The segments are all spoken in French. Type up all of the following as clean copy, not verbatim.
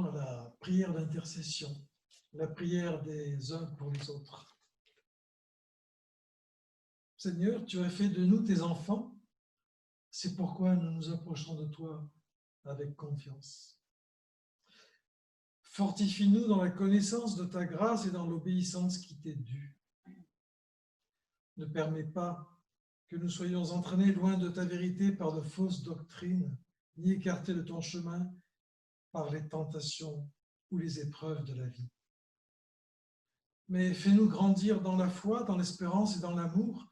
maintenant à la prière d'intercession, la prière des uns pour les autres. Seigneur, tu as fait de nous tes enfants, c'est pourquoi nous nous approchons de toi avec confiance. Fortifie-nous dans la connaissance de ta grâce et dans l'obéissance qui t'est due. Ne permets pas que nous soyons entraînés loin de ta vérité par de fausses doctrines, ni écartés de ton chemin par les tentations ou les épreuves de la vie. Mais fais-nous grandir dans la foi, dans l'espérance et dans l'amour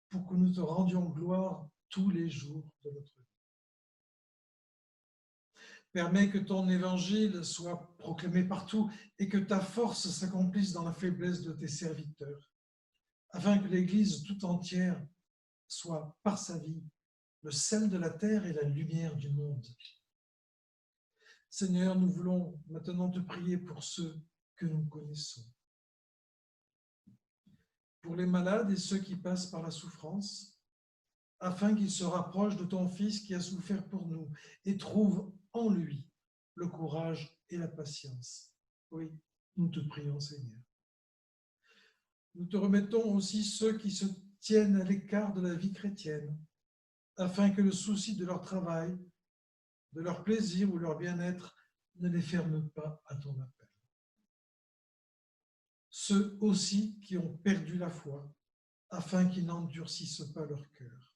pour que nous te rendions gloire tous les jours de notre vie. Permets que ton évangile soit proclamé partout et que ta force s'accomplisse dans la faiblesse de tes serviteurs, afin que l'Église tout entière soit, par sa vie, le sel de la terre et la lumière du monde. Seigneur, nous voulons maintenant te prier pour ceux que nous connaissons, pour les malades et ceux qui passent par la souffrance, afin qu'ils se rapprochent de ton Fils qui a souffert pour nous et trouvent en lui le courage et la patience. Oui, nous te prions, Seigneur. Nous te remettons aussi ceux qui se tiennent à l'écart de la vie chrétienne, afin que le souci de leur travail, de leur plaisir ou leur bien-être ne les ferme pas à ton appel. Ceux aussi qui ont perdu la foi, afin qu'ils n'endurcissent pas leur cœur.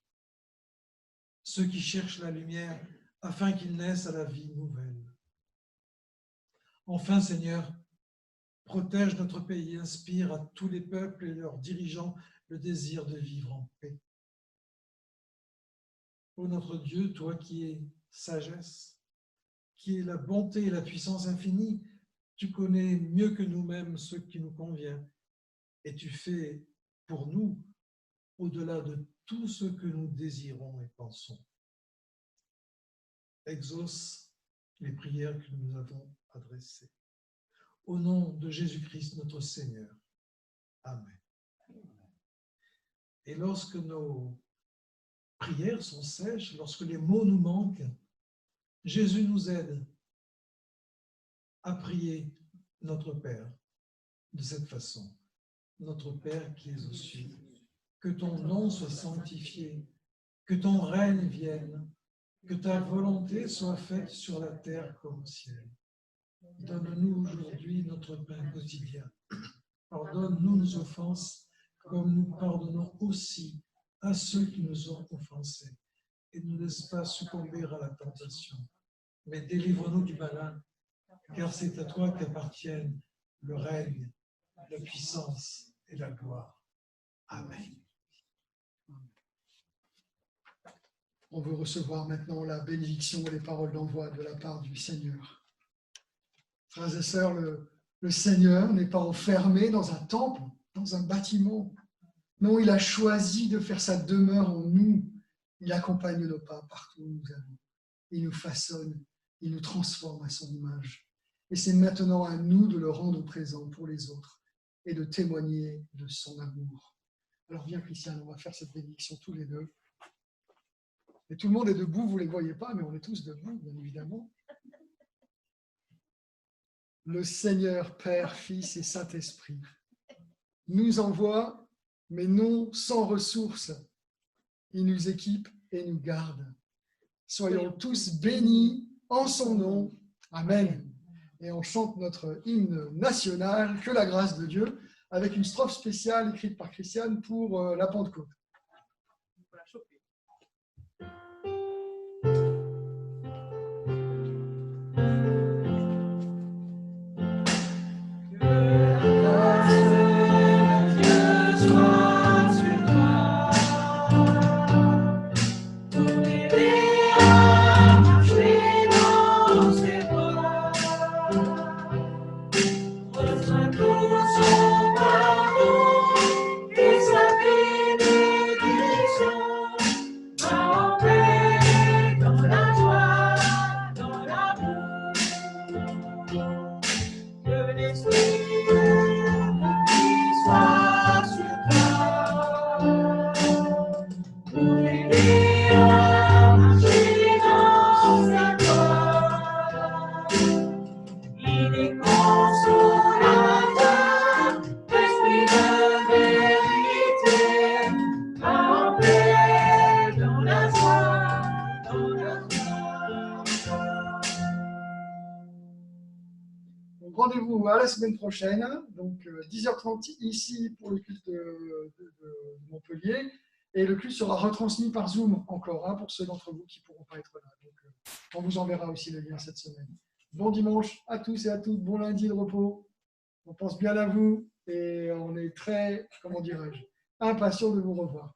Ceux qui cherchent la lumière, afin qu'ils naissent à la vie nouvelle. Enfin, Seigneur, protège notre pays, inspire à tous les peuples et leurs dirigeants le désir de vivre en paix. Ô notre Dieu, toi qui es sagesse, qui est la bonté et la puissance infinie, tu connais mieux que nous-mêmes ce qui nous convient et tu fais pour nous au-delà de tout ce que nous désirons et pensons. Exauce les prières que nous avons adressées. Au nom de Jésus-Christ, notre Seigneur. Amen. Et lorsque nos prières sont sèches, lorsque les mots nous manquent, Jésus nous aide à prier notre Père de cette façon. Notre Père qui es aux cieux, que ton nom soit sanctifié, que ton règne vienne, que ta volonté soit faite sur la terre comme au ciel. Donne-nous aujourd'hui notre pain quotidien. Pardonne-nous nos offenses, comme nous pardonnons aussi à ceux qui nous ont offensés. Et ne nous laisse pas succomber à la tentation, mais délivre-nous du malin, car c'est à toi qu'appartiennent le règne, la puissance et la gloire. Amen. On veut recevoir maintenant la bénédiction et les paroles d'envoi de la part du Seigneur. Frères et sœurs, le Seigneur n'est pas enfermé dans un temple, dans un bâtiment. Non, il a choisi de faire sa demeure en nous. Il accompagne nos pas partout où nous allons. Il nous façonne, il nous transforme à son image. Et c'est maintenant à nous de le rendre présent pour les autres et de témoigner de son amour. Alors viens, Christiane, on va faire cette bénédiction tous les deux. Et tout le monde est debout, vous ne les voyez pas, mais on est tous debout, bien évidemment. Le Seigneur, Père, Fils et Saint-Esprit, nous envoie, mais non sans ressources. Il nous équipe et nous garde. Soyons tous bénis en son nom. Amen. Et on chante notre hymne national, Que la grâce de Dieu, avec une strophe spéciale écrite par Christiane pour la Pentecôte. rendez-vous à la semaine prochaine, donc 10h30 ici pour le culte de Montpellier. Et le culte sera retransmis par Zoom encore, hein, pour ceux d'entre vous qui ne pourront pas être là. Donc, on vous enverra aussi le lien cette semaine. Bon dimanche à tous et à toutes, bon lundi de repos. On pense bien à vous et on est très, comment dirais-je, impatients de vous revoir.